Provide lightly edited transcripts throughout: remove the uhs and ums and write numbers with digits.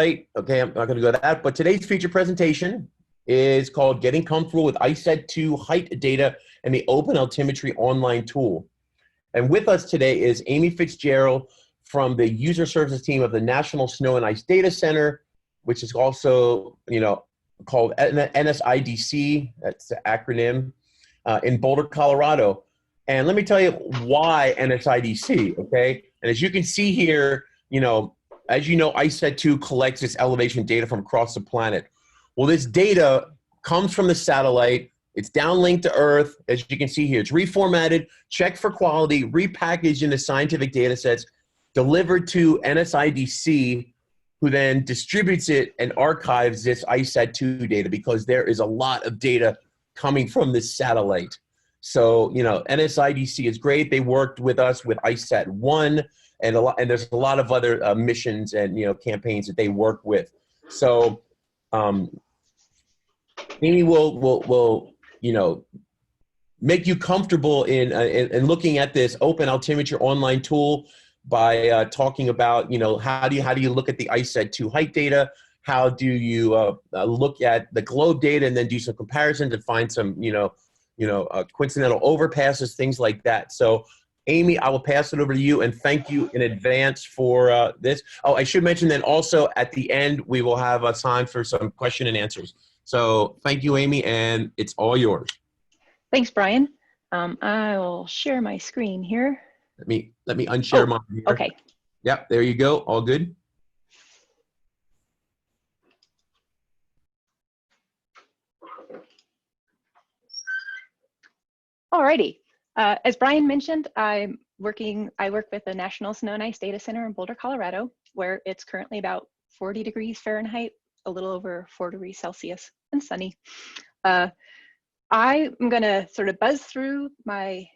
Okay, I'm not going to go to that, but today's feature presentation is called Getting Comfortable with ISAT2 Height Data and the Open Altimetry Online Tool. And with us today is Amy FitzGerrell from the user services team of the National Snow and Ice Data Center, which is also, called NSIDC, that's the acronym, in Boulder, Colorado. And let me tell you why NSIDC, okay? And as you can see here, as you know, ISAT2 collects this elevation data from across the planet. Well, this data comes from the satellite. It's downlinked to Earth, as you can see here. It's reformatted, checked for quality, repackaged into scientific data sets, delivered to NSIDC, who then distributes it and archives this ISAT2 data because there is a lot of data coming from this satellite. So, NSIDC is great. They worked with us with ISAT-1 and there's a lot of other missions and, campaigns that they work with. So, Amy will make you comfortable in looking at this Open Altimetry online tool by talking about, how do you look at the ISAT2 height data? How do you look at the globe data and then do some comparisons and find some, coincidental overpasses, things like that. So, Amy, I will pass it over to you and thank you in advance for this. Oh, I should mention that also at the end, we will have a time for some question and answers. So thank you, Amy, and it's all yours. Thanks, Brian. I will share my screen here. Let me unshare mine here. Okay. Yep, there you go. All good. Alrighty. As Brian mentioned, I work with the National Snow and Ice Data Center in Boulder, Colorado, where it's currently about 40 degrees Fahrenheit, a little over 4 degrees Celsius, and sunny. I'm going to sort of buzz through my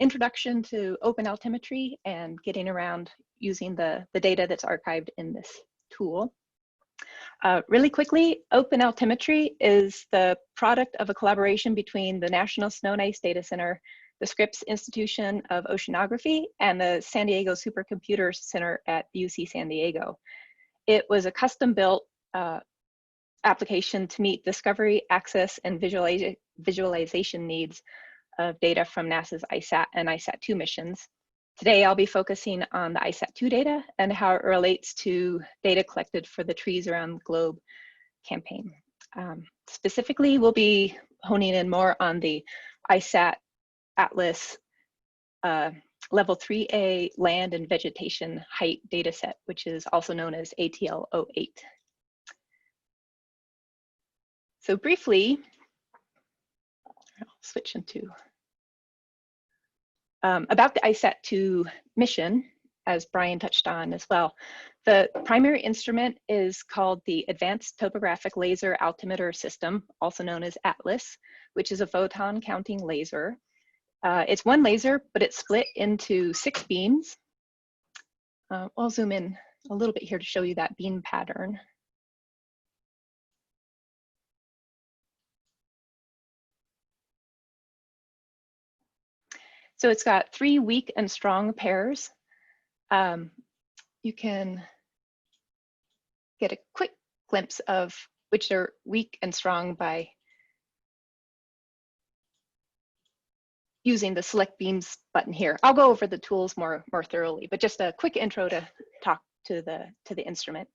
introduction to Open Altimetry and getting around using the data that's archived in this tool. Really quickly, Open Altimetry is the product of a collaboration between the National Snow and Ice Data Center, the Scripps Institution of Oceanography, and the San Diego Supercomputer Center at UC San Diego. It was a custom-built application to meet discovery, access, and visualization needs of data from NASA's ISAT and ISAT-2 missions. Today, I'll be focusing on the ISAT-2 data and how it relates to data collected for the Trees Around the Globe campaign. Specifically, we'll be honing in more on the ISAT Atlas Level 3A land and vegetation height dataset, which is also known as ATL-08. So briefly, I'll switch into about the ISAT-2 mission, as Brian touched on as well. The primary instrument is called the Advanced Topographic Laser Altimeter System, also known as ATLAS, which is a photon counting laser. It's one laser, but it's split into 6 beams. I'll zoom in a little bit here to show you that beam pattern. So it's got 3 weak and strong pairs. You can get a quick glimpse of which are weak and strong by using the Select Beams button here. I'll go over the tools more thoroughly, but just a quick intro to talk to the instrument.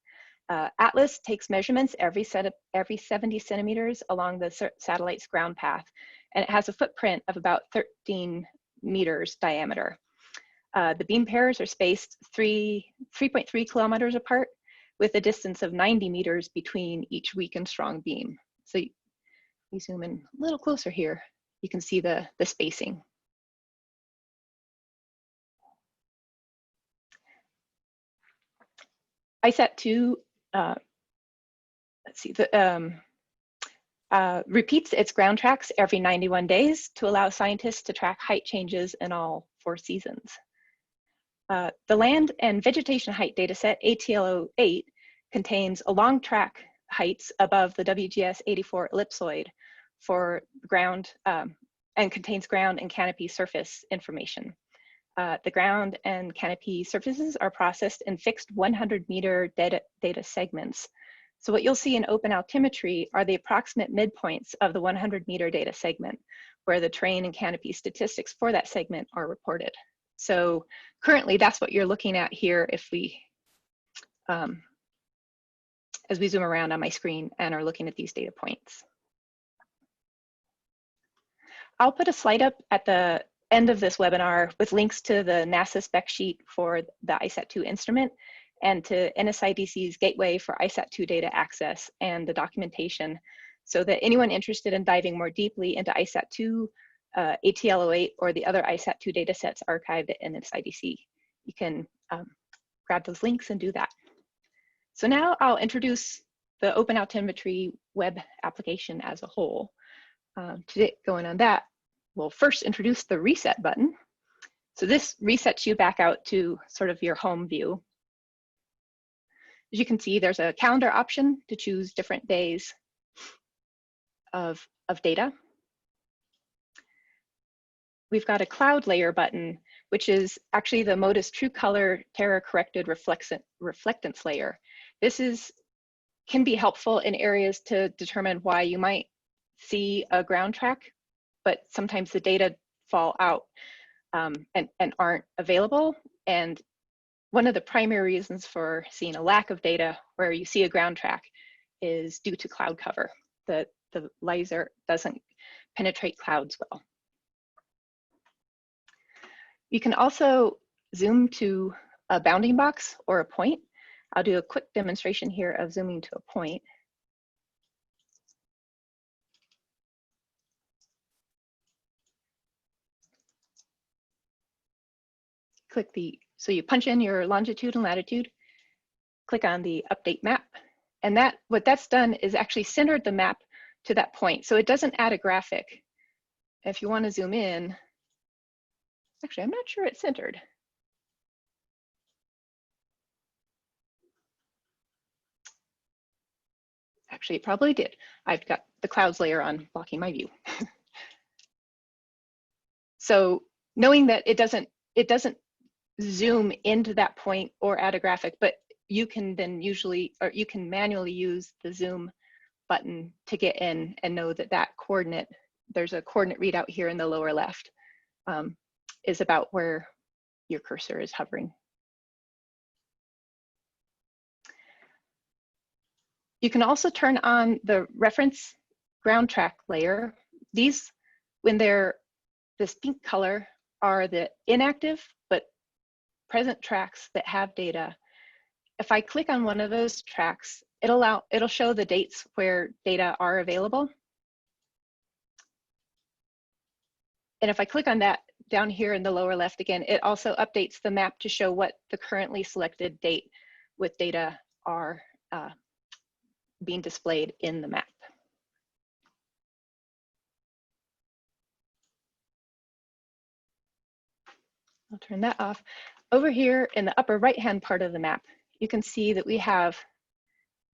Atlas takes measurements every 70 centimeters along the satellite's ground path, and it has a footprint of about 13 meters diameter. The beam pairs are spaced 3.3 kilometers apart, with a distance of 90 meters between each weak and strong beam. So you zoom in a little closer here, you can see the spacing. ISAT-2 repeats its ground tracks every 91 days to allow scientists to track height changes in all 4 seasons. The land and vegetation height dataset, ATL-08, contains a long track heights above the WGS-84 ellipsoid for ground and contains ground and canopy surface information. the ground and canopy surfaces are processed in fixed 100-meter data segments. So what you'll see in Open Altimetry are the approximate midpoints of the 100-meter data segment, where the terrain and canopy statistics for that segment are reported. So currently, that's what you're looking at here if we, as we zoom around on my screen and are looking at these data points. I'll put a slide up at the end of this webinar with links to the NASA spec sheet for the ISAT-2 instrument and to NSIDC's gateway for ISAT-2 data access and the documentation, so that anyone interested in diving more deeply into ISAT-2, ATL08, or the other ISAT-2 data sets archived at NSIDC, you can grab those links and do that. So now I'll introduce the Open Altimetry web application as a whole. To get going on that, we'll first introduce the reset button. So this resets you back out to sort of your home view. As you can see, there's a calendar option to choose different days of data. We've got a cloud layer button, which is actually the MODIS True Color Terra Corrected Reflectance layer. This can be helpful in areas to determine why you might see a ground track, but sometimes the data fall out and aren't available. And one of the primary reasons for seeing a lack of data where you see a ground track is due to cloud cover. The laser doesn't penetrate clouds well. You can also zoom to a bounding box or a point. I'll do a quick demonstration here of zooming to a point. So you punch in your longitude and latitude, click on the update map, and what that's done is actually centered the map to that point. So it doesn't add a graphic. If you want to zoom in, actually, I'm not sure it's centered. Actually, it probably did. I've got the clouds layer on blocking my view. So knowing that it doesn't zoom into that point or add a graphic, but you can then you can manually use the zoom button to get in and know that that coordinate, there's a coordinate readout here in the lower left, is about where your cursor is hovering. You can also turn on the reference ground track layer. These, when they're this pink color, are the inactive but present tracks that have data. If I click on one of those tracks, it'll show the dates where data are available. And if I click on that down here in the lower left again, it also updates the map to show what the currently selected date with data are being displayed in the map. I'll turn that off. Over here in the upper right-hand part of the map, you can see that we have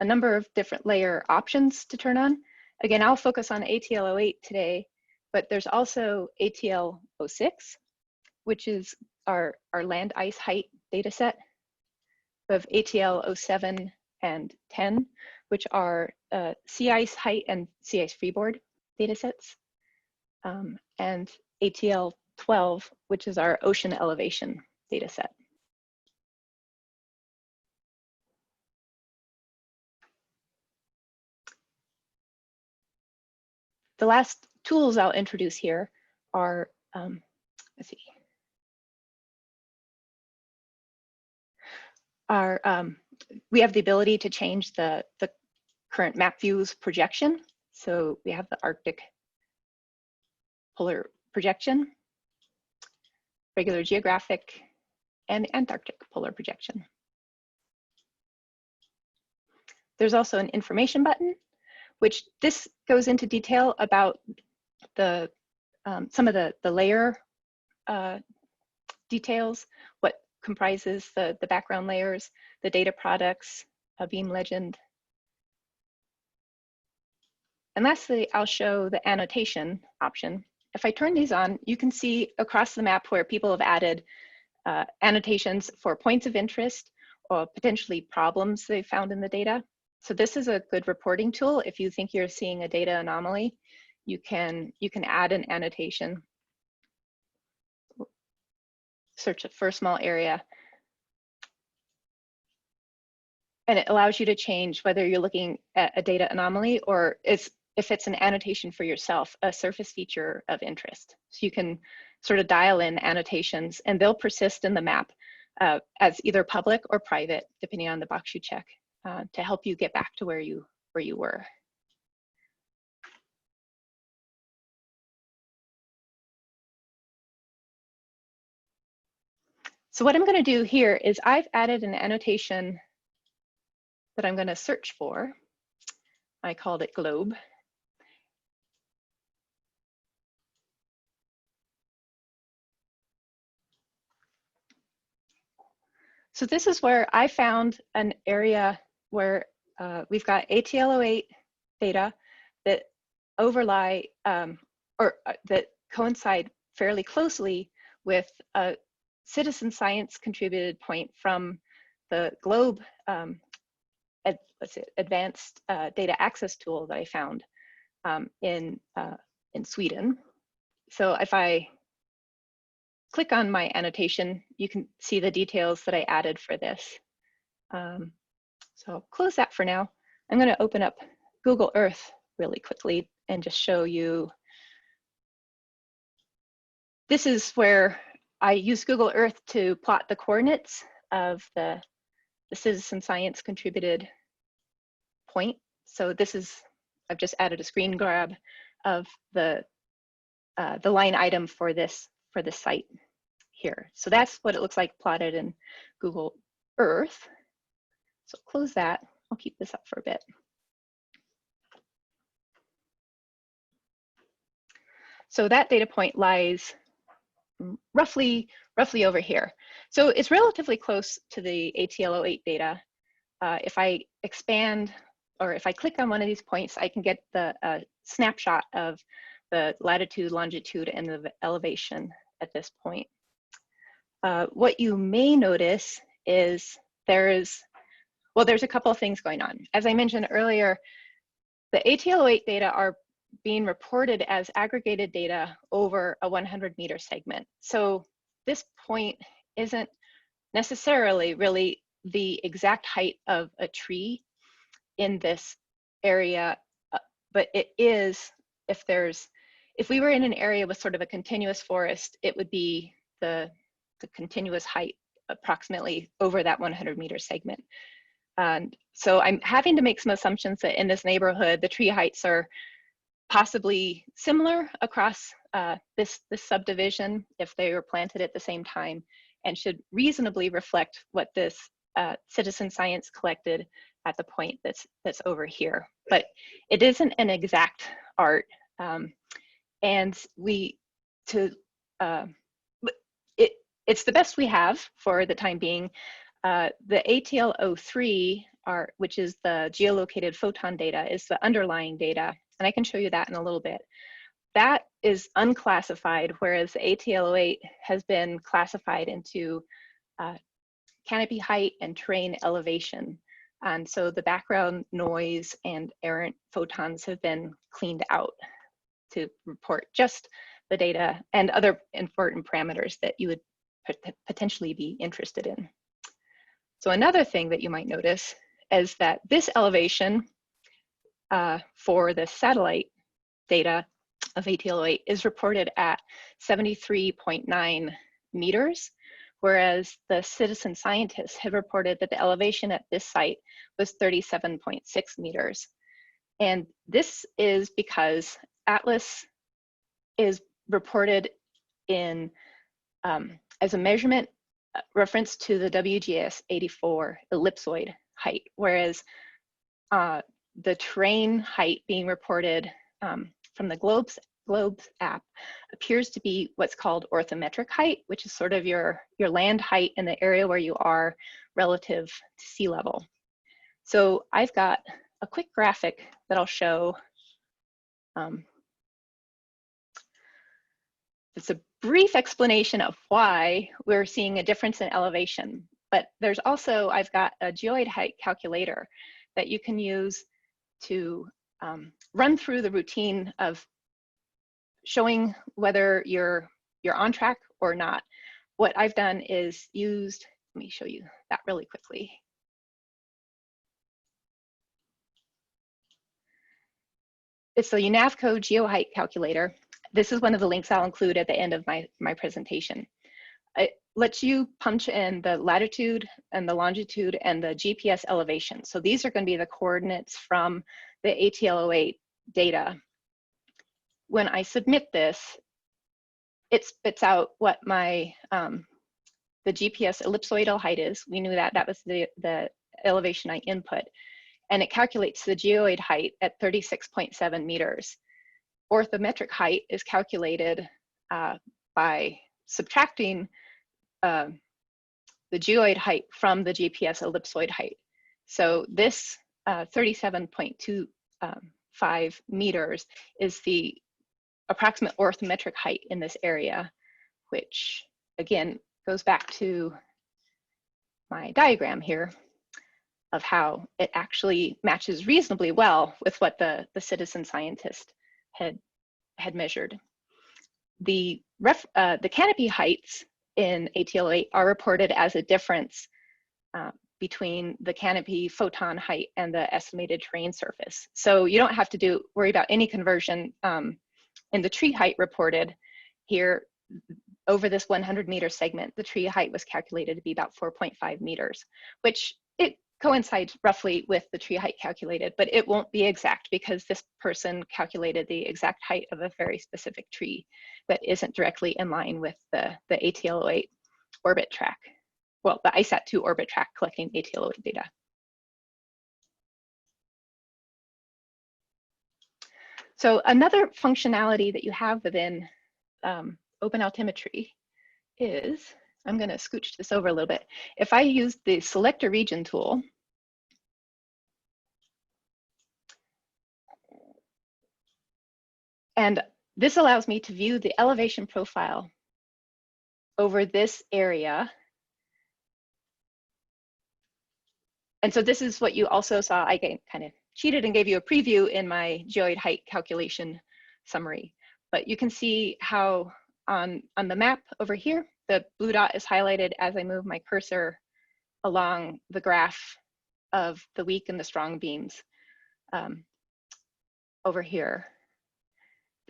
a number of different layer options to turn on. Again, I'll focus on ATL08 today, but there's also ATL06, which is our land ice height data set. We have ATL07 and 10, which are sea ice height and sea ice freeboard data sets, and ATL12, which is our ocean elevation data set. The last tools I'll introduce here are, let's see, we have the ability to change the current map view's projection. So we have the Arctic polar projection, regular geographic, and the Antarctic polar projection. There's also an information button, which this goes into detail about the some of the layer details, what comprises the background layers, the data products, a beam legend. And lastly, I'll show the annotation option. If I turn these on, you can see across the map where people have added annotations for points of interest or potentially problems they found in the data. So this is a good reporting tool. If you think you're seeing a data anomaly, you can add an annotation, search it for a small area, and it allows you to change whether you're looking at a data anomaly or if it's an annotation for yourself, a surface feature of interest. So you can sort of dial in annotations and they'll persist in the map as either public or private, depending on the box you check, to help you get back to where you were. So what I'm going to do here is I've added an annotation that I'm going to search for. I called it globe. So this is where I found an area where we've got ATL08 data that overlie that coincide fairly closely with a citizen science contributed point from the globe advanced data access tool that I found in Sweden. So if I click on my annotation, you can see the details that I added for this. So I'll close that for now. I'm going to open up Google Earth really quickly and just show you. This is where I use Google Earth to plot the coordinates of the citizen science contributed point. So this is, I've just added a screen grab of the line item for this site here. So that's what it looks like plotted in Google Earth. So close that. I'll keep this up for a bit. So that data point lies roughly over here. So it's relatively close to the ATL08 data. If I expand, or if I click on one of these points, I can get the snapshot of the latitude, longitude, and the elevation at this point. What you may notice is there's a couple of things going on. As I mentioned earlier, the ATL08 data are being reported as aggregated data over a 100-meter segment. So this point isn't necessarily really the exact height of a tree in this area, but it is, if we were in an area with sort of a continuous forest, it would be the continuous height approximately over that 100-meter segment. And so I'm having to make some assumptions that in this neighborhood, the tree heights are possibly similar across this subdivision if they were planted at the same time, and should reasonably reflect what this citizen science collected at the point that's over here. But it isn't an exact art, and it's the best we have for the time being. The ATL03, which is the geolocated photon data, is the underlying data, and I can show you that in a little bit. That is unclassified, whereas the ATL08 has been classified into canopy height and terrain elevation. And so the background noise and errant photons have been cleaned out to report just the data and other important parameters that you would potentially be interested in. So another thing that you might notice is that this elevation for the satellite data of ATL08 is reported at 73.9 meters, whereas the citizen scientists have reported that the elevation at this site was 37.6 meters. And this is because Atlas is reported in as a measurement reference to the WGS 84 ellipsoid height, whereas the terrain height being reported from the Globes app appears to be what's called orthometric height, which is sort of your land height in the area where you are relative to sea level. So I've got a quick graphic that I'll show. It's a brief explanation of why we're seeing a difference in elevation. But there's also, I've got a geoid height calculator that you can use to run through the routine of showing whether you're on track or not. What I've done is used, let me show you that really quickly. It's the UNAVCO GeoHeight calculator. This is one of the links I'll include at the end of my presentation. It lets you punch in the latitude and the longitude and the GPS elevation. So these are going to be the coordinates from the ATL08 data. When I submit this, it spits out what my the GPS ellipsoidal height is. We knew that was the elevation I input, and it calculates the geoid height at 36.7 meters. Orthometric height is calculated by subtracting the geoid height from the GPS ellipsoid height. So this 37.25 meters is the approximate orthometric height in this area, which again goes back to my diagram here of how it actually matches reasonably well with what the citizen scientist had measured. The canopy heights in ATL08 are reported as a difference between the canopy photon height and the estimated terrain surface. So you don't have to worry about any conversion in the tree height reported here. Over this 100-meter segment, the tree height was calculated to be about 4.5 meters, which it coincides roughly with the tree height calculated, but it won't be exact because this person calculated the exact height of a very specific tree that isn't directly in line with the ATL08 orbit track. Well, the ISAT-2 orbit track collecting ATL08 data. So another functionality that you have within Open Altimetry is, I'm going to scooch this over a little bit. If I use the Select a Region tool, and this allows me to view the elevation profile over this area. And so this is what you also saw. I kind of cheated and gave you a preview in my geoid height calculation summary. But you can see how on the map over here, the blue dot is highlighted as I move my cursor along the graph of the weak and the strong beams over here.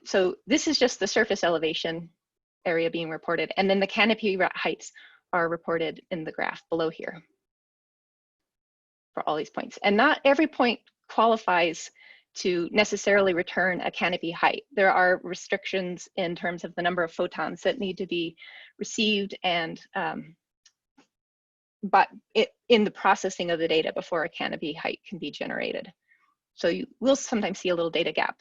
So this is just the surface elevation area being reported, and then the canopy heights are reported in the graph below here for all these points. And not every point qualifies to necessarily return a canopy height. There are restrictions in terms of the number of photons that need to be received and but in the processing of the data before a canopy height can be generated. So you will sometimes see a little data gap.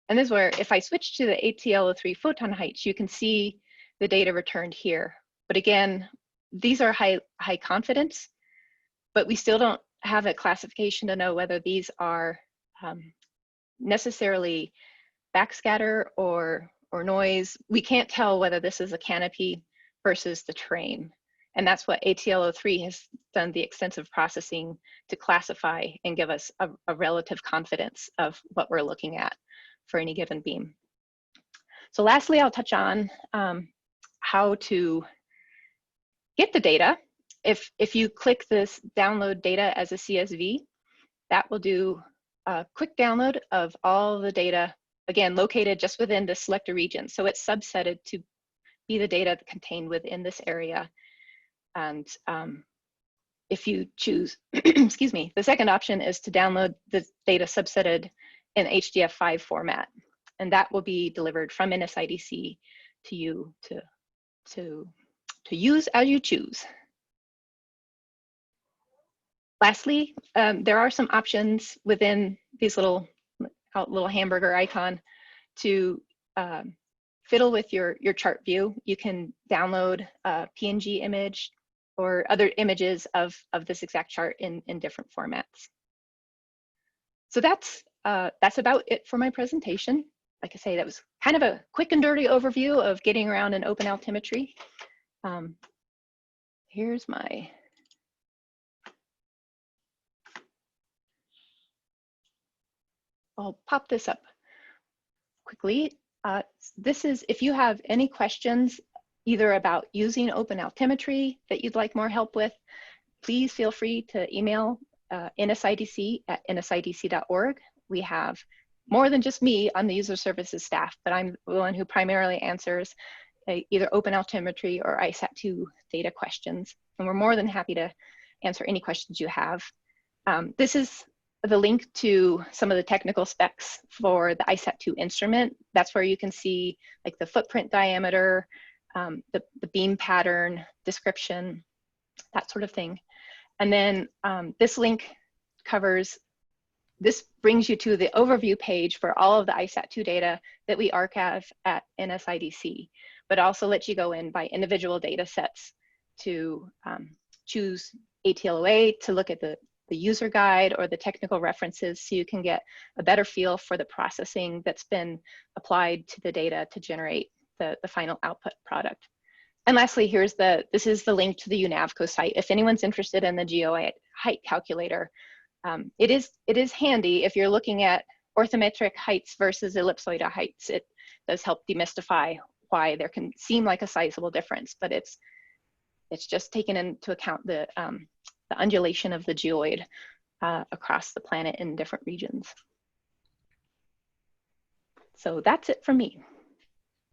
And this is where, if I switch to the ATL03 photon heights, you can see the data returned here. But again, these are high confidence, but we still don't have a classification to know whether these are necessarily backscatter or noise. We can't tell whether this is a canopy versus the terrain. And that's what ATL03 has done the extensive processing to classify and give us a relative confidence of what we're looking at for any given beam. So lastly, I'll touch on how to get the data. If you click this download data as a CSV, that will do a quick download of all the data, again, located just within the select a region. So it's subsetted to be the data contained within this area. And if you choose, excuse me, the second option is to download the data subsetted in HDF5 format. And that will be delivered from NSIDC to you to use as you choose. Lastly, there are some options within these little hamburger icon to fiddle with your chart view. You can download a PNG image or other images of this exact chart in different formats. So that's about it for my presentation. Like I say, that was kind of a quick and dirty overview of getting around in Open Altimetry. Here's my, I'll pop this up quickly. This is, if you have any questions, either about using Open Altimetry that you'd like more help with, please feel free to email NSIDC at nsidc.org. We have more than just me on the user services staff, but I'm the one who primarily answers either Open Altimetry or ISAT2 data questions. And we're more than happy to answer any questions you have. This is the link to some of the technical specs for the ISAT2 instrument. That's where you can see like the footprint diameter, the beam pattern, description, that sort of thing. And then this link covers, this brings you to the overview page for all of the ISAT2 data that we archive at NSIDC, but also lets you go in by individual data sets to choose ATLOA, to look at the user guide or the technical references, so you can get a better feel for the processing that's been applied to the data to generate the final output product. And lastly, this is the link to the UNAVCO site. If anyone's interested in the GeoHeight calculator, it is handy if you're looking at orthometric heights versus ellipsoidal heights. It does help demystify why there can seem like a sizable difference, but it's just taken into account the undulation of the geoid across the planet in different regions. So that's it for me.